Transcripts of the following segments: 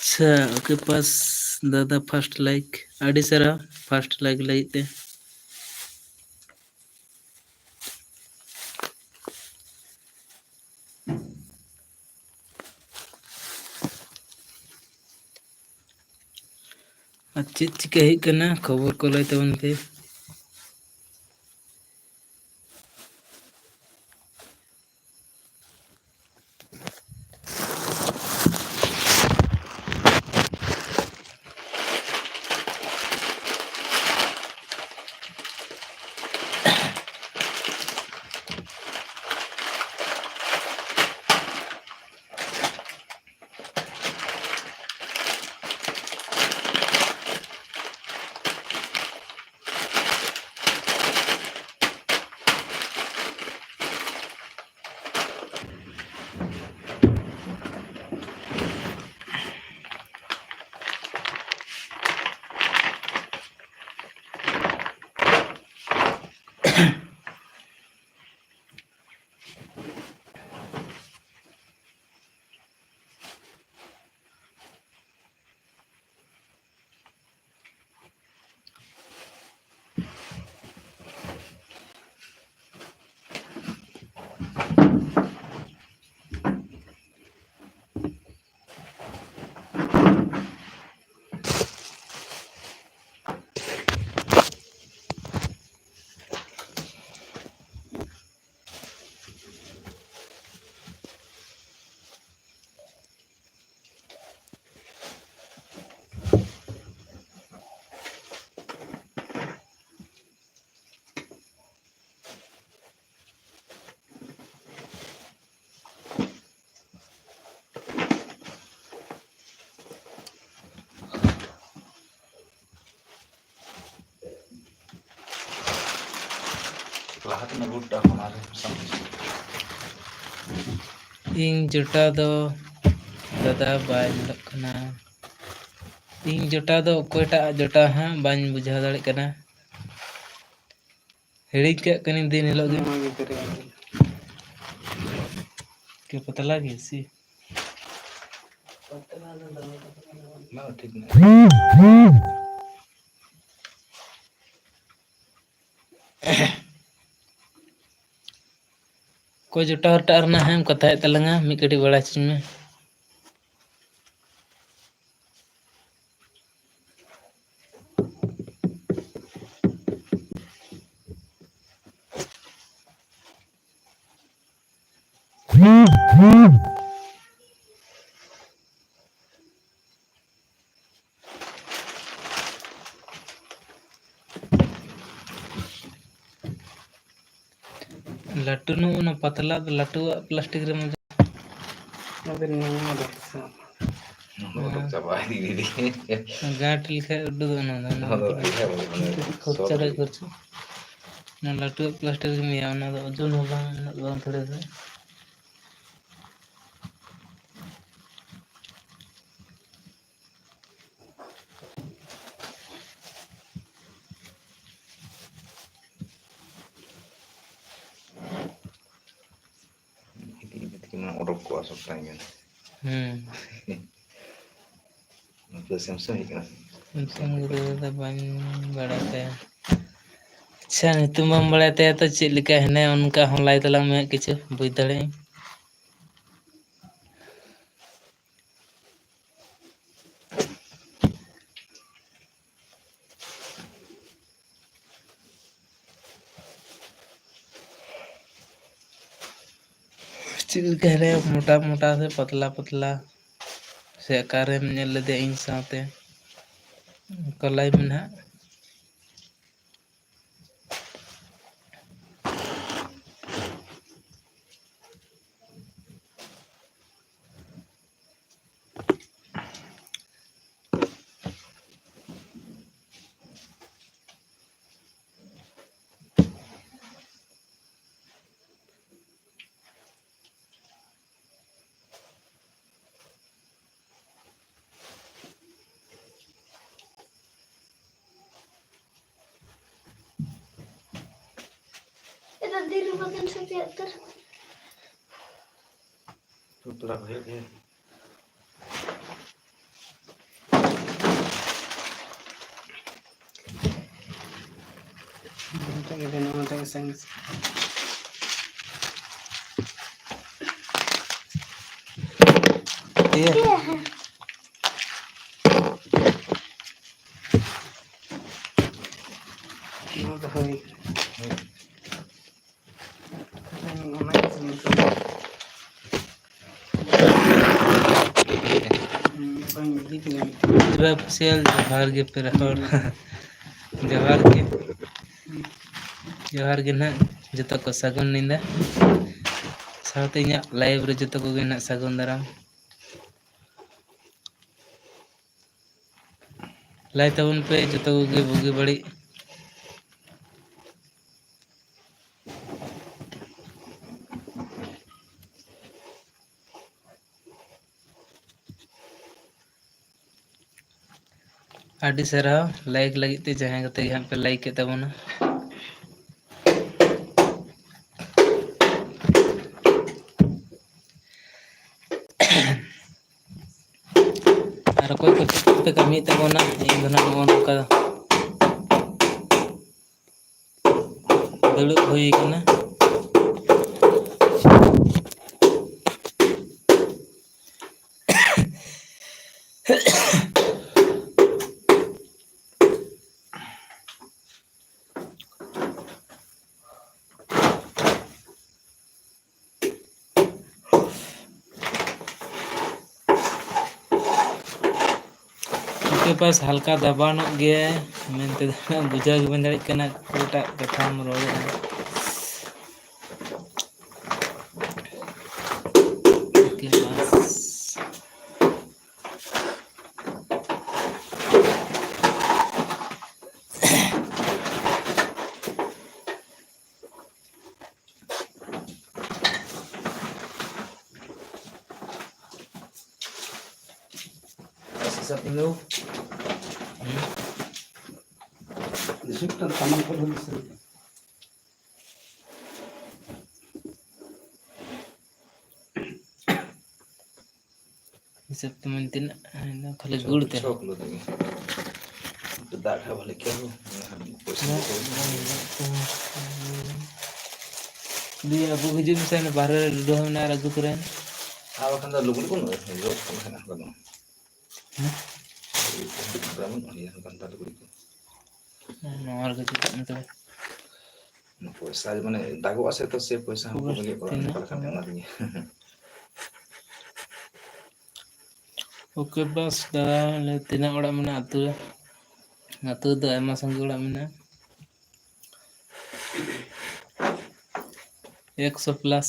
अच्छा आपके पास दादा फर्स्ट लाइक आड़ी सरा फर्स्ट लाइक लगे चेक चिका खबर को लय तबन पे lahat na good hamaरे इन जोटा दो दादा बाय लखना इन जोटा दो कोयटा जोटा हाँ बाñ बुझा दाड़े कना हिड़ी के कनी दिन हिलो के पता लगी सी ना ठीक नहीं कोई जोटा हरटा रना है कथा तलंगा मी कटी बड़ा चीज में लट्टू नु पतला लट्टू प्लास्टिक रे मजा अबे नहीं उडक चाबा दी गांठ लिखा उड्डू ना खर्चा रे खर्चा ना लट्टू प्लास्टिक रे मिया ना ओजन हो बा थोड़े से उडक को आ सकता है मतलब सैमसंग दादा बाñ बड़ाते अच्छा तुम बम बड़ाते तो चेक लिखा है उनका हम लाई तला में किछु बुझ दड़े चेक कह रहे मोटा मोटा से पतला पतला से आकार में नेल दे इन साथे कलाई में ना Это дерево концентратор. तो पूरा भर गया Iya. Coba official Johar ge perahor. Johar ge na joto ko sagun ninda. Saute inyak live re joto koge na sagun daram. Lai tabun pe joto koge bugi badi. Adi sarah like lagi te jahan kate यहाँ पे like ke tabuna. Ar koy ko pe kami tabuna in dona no ka dulu hoy kana. के पास हल्का दबाव नोक गया है मेनते बुझा के बन दाड़े कना कोटा कथाम रोड के पास सब लोग सब तो मन तीन खाली गुड़ ते चौक लो देंगे तो दाढ़ा वाले क्या हो dia abu hijau misalnya baru dua mana ragu keren apa kan dah lugu pun lo kan apa no Ramen ya kan dah lugu nomor gitu itu no pues saja mana dago ase to se pues हमको लगे kalau kan yang lagi oke bos dah tina orang mana atu tu emang sanggup orang mana 100 plus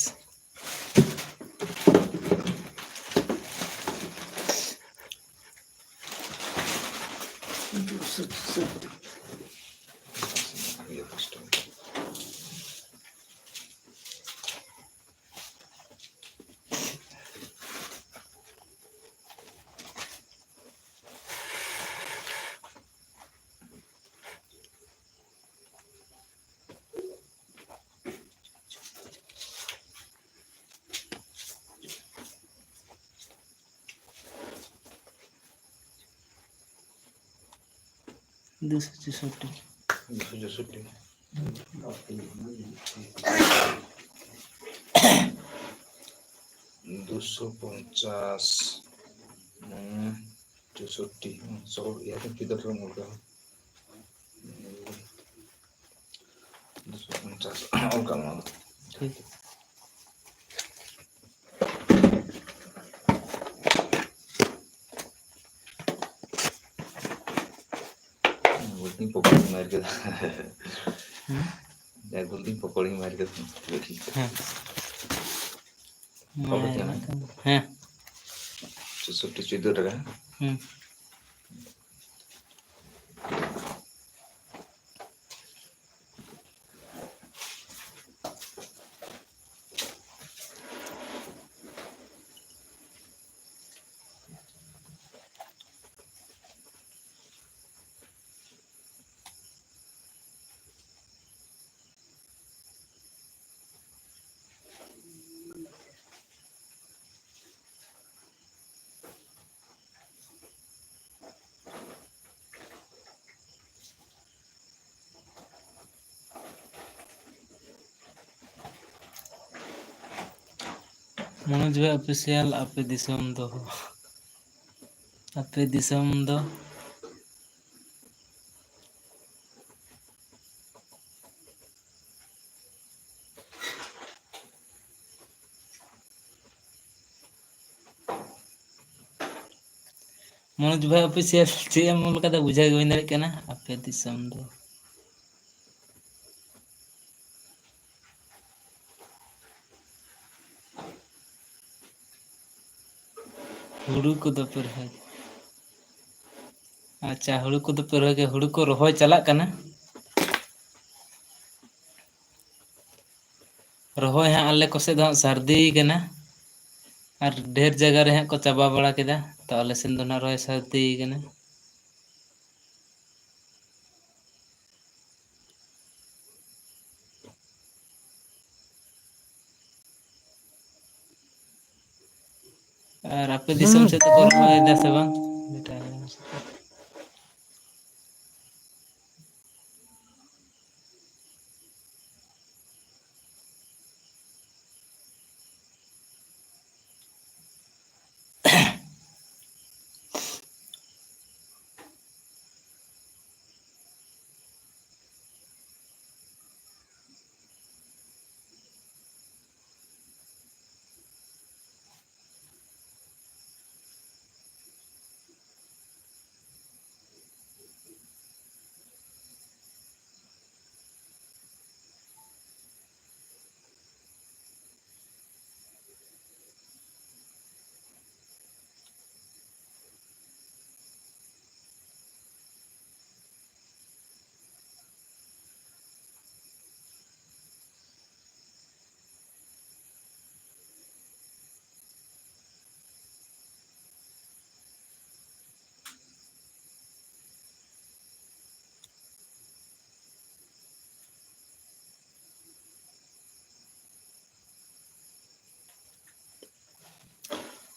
This is just something. जो shooting 250 260 so ya kan kita terus mulai 250 और कम ठीक golden पकौड़ी मार के या golden पकौड़ी मार के हाँ Kalau मैं jangan. हाँ 217 টাকা मनोज भाई ऑफिशियल आपे दिसम दो मनोज भाई ऑफिशियल चे एम मोल कदा बुझा गे दाड़े कना आपे दिसम दो हुड़ू को दो पे रहे अच्छा हुड़ू को दो पे रहे हुड़ू को रोहय चला कना रोहय हाँ आले कोसे दो सर्दी कना और ढेर जगह रे को चाबा बड़ा केदा तो आले सेन दो ना रोहय सर्दी कना और आपे दिसम से तो को रोहय दा से बांग बेटा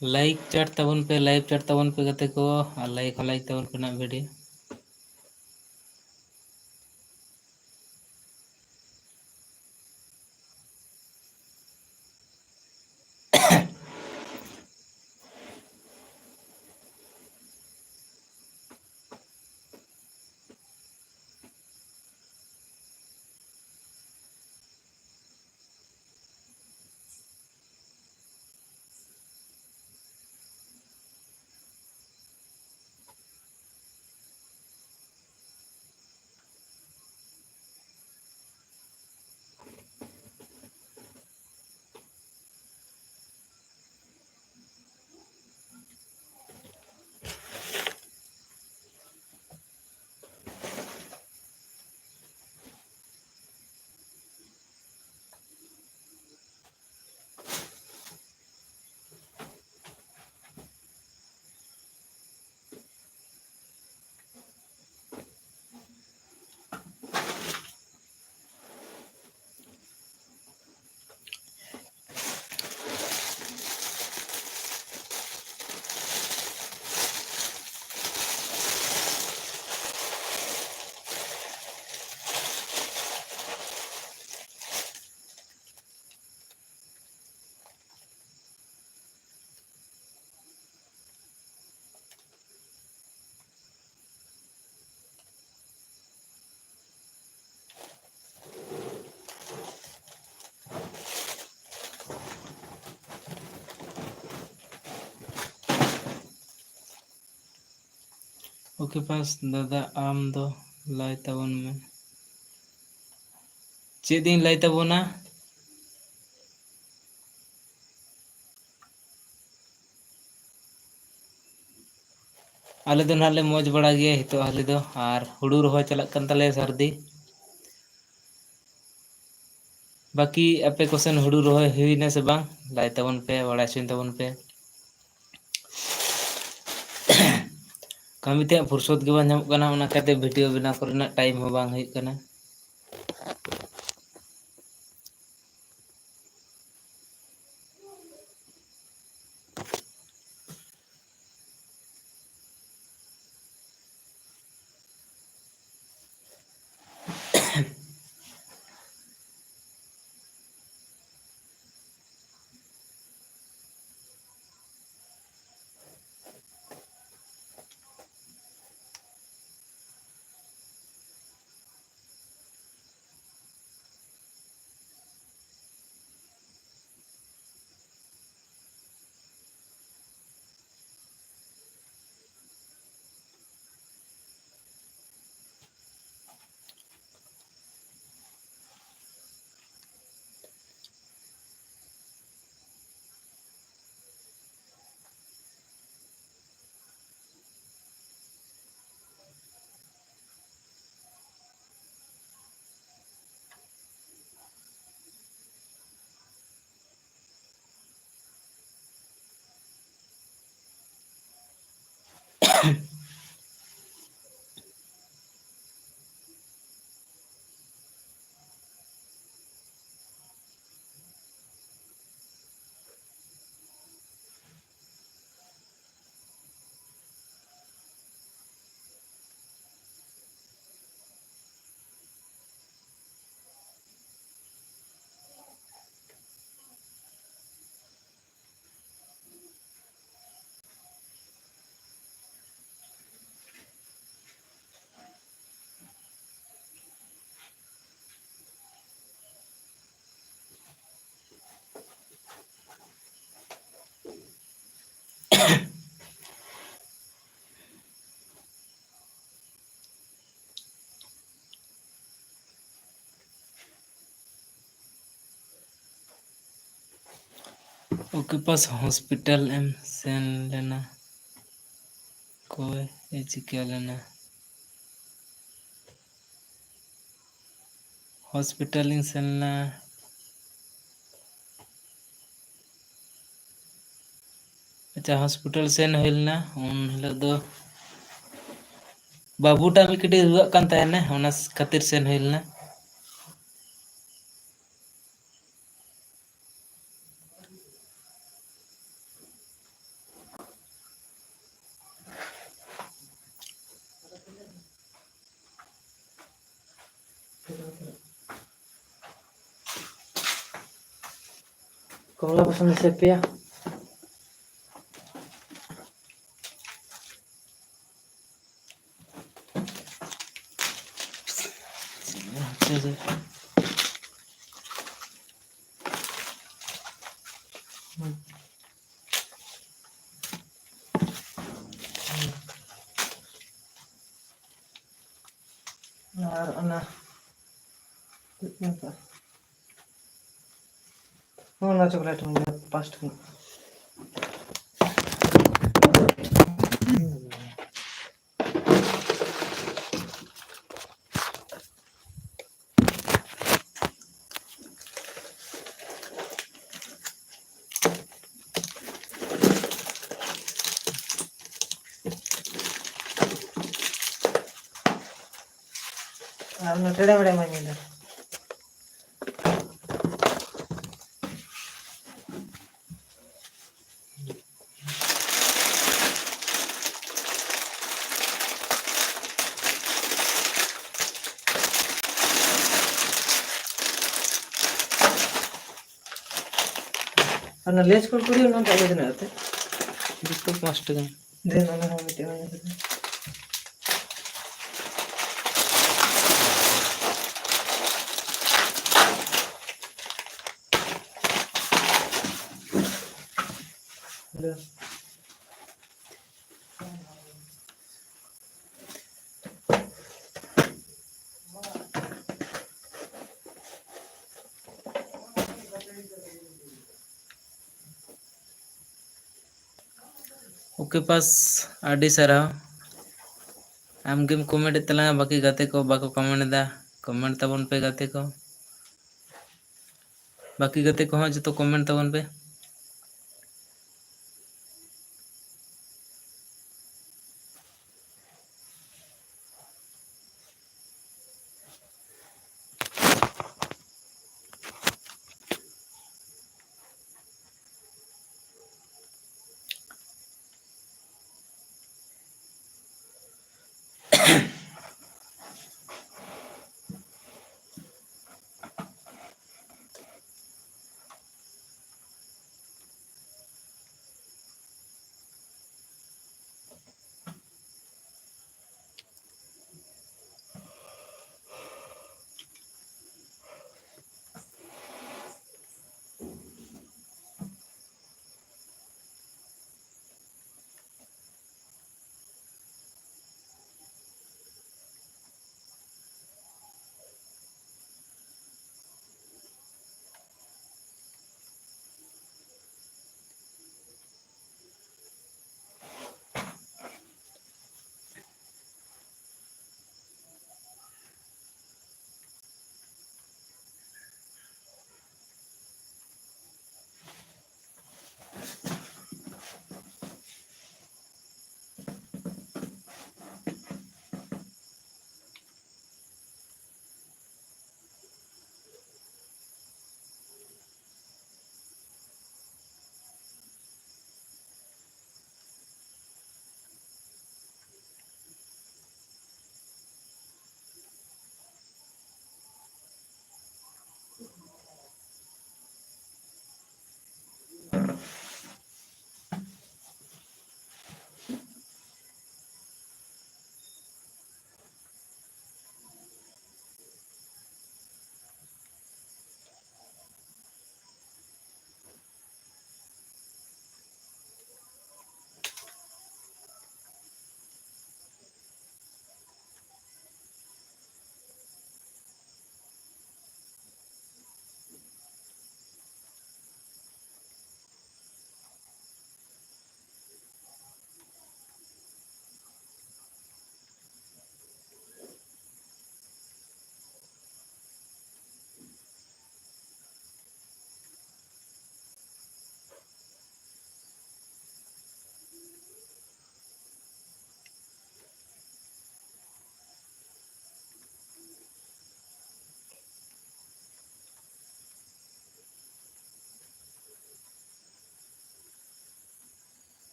लाइक चैट तबन पे लाइव चैट तबन पे गते को और लाइक तबन पे ना वीडियो ओके पास दादा आम दो लाई तबन में चेदिन लाई तबना आले दो नाले मौज बड़ा गया हितो आले दो और हुड़ू रोहय चलक कन तले सर्दी बाकी आपे कोसेन हुड़ू रोहय हुईना से बांग लाई तबन पे बड़ा सुन तबन पे कमी ते फुर्सत के बांग नामक कना ओना खाते वीडियो बना करना टाइम हो बांग हुई कना उसके पास हॉस्पिटल एम सेन लेना कोई चिकिया लेना हॉस्पिटल सेन लेना अच्छा हॉस्पिटल सेन होलना उन हिलो दो बाबूटा भी कटी रुआक कान ताहेना ओना खातिर सेन होलना कमला पसंद से पिया और अना ना चॉकलेट में 5 टका और टेढ़े बड़े मांगे और लेज कुरकुरी उन ताजे दिन आते जिसको 5 टका दिन ना हम मिटे मांगे उसके पास आडी सारा आम गेम कमेंट तला बाकी गाते को बाको कमेंट दा कमेंट तबन पे गाते को बाकी गाते को हाँ जो कमेंट तबन पे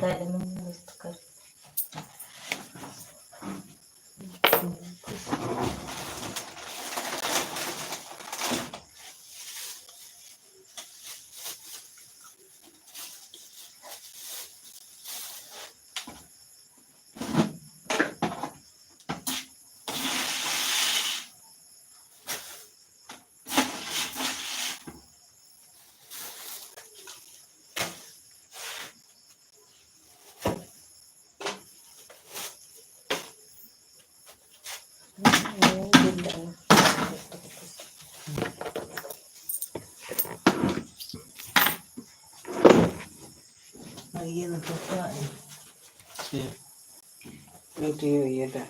Dale, no me vas a tocar. Iya untuk apa? Iya. Itu iya dah.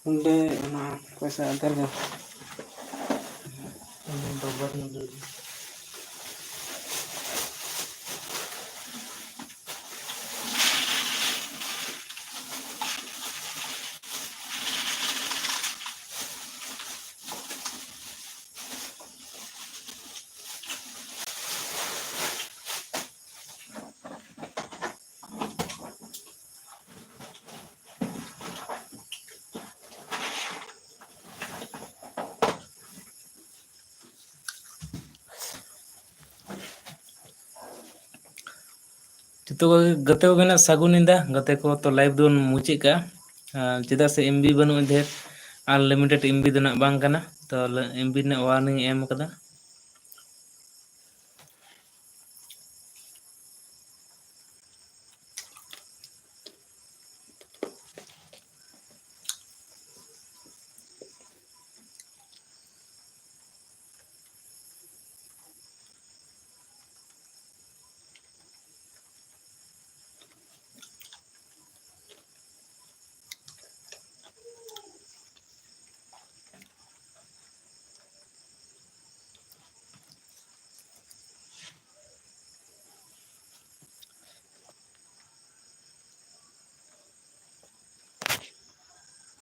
Udah, nah, kuasa antar kan? Babat dulu. ᱡᱚᱛᱚ ᱜᱟᱛᱮ ᱠᱚᱜᱮᱱᱟᱜ ᱥᱟᱹᱜᱩᱱ ᱧᱤᱫᱟᱹ ᱜᱟᱛᱮ ᱠᱚ ᱛᱚ ᱞᱟᱭᱤᱵᱷ ᱫᱚᱵᱚᱱ ᱢᱩᱪᱟᱹᱫ ᱠᱟᱜᱼᱟ ᱪᱮᱫᱟᱜ ᱥᱮ MB ᱵᱟᱹᱱᱩᱜᱼᱟ ᱰᱷᱮᱨ ᱟᱱᱞᱤᱢᱤᱴᱮᱰ MB ᱫᱚ ᱱᱟᱜ ᱵᱟᱝ ᱠᱟᱱᱟ ᱛᱚ MB ᱨᱮᱱᱟᱜ ᱳয়াᱨᱱᱤᱝ ᱮᱢ ᱠᱟᱫᱟ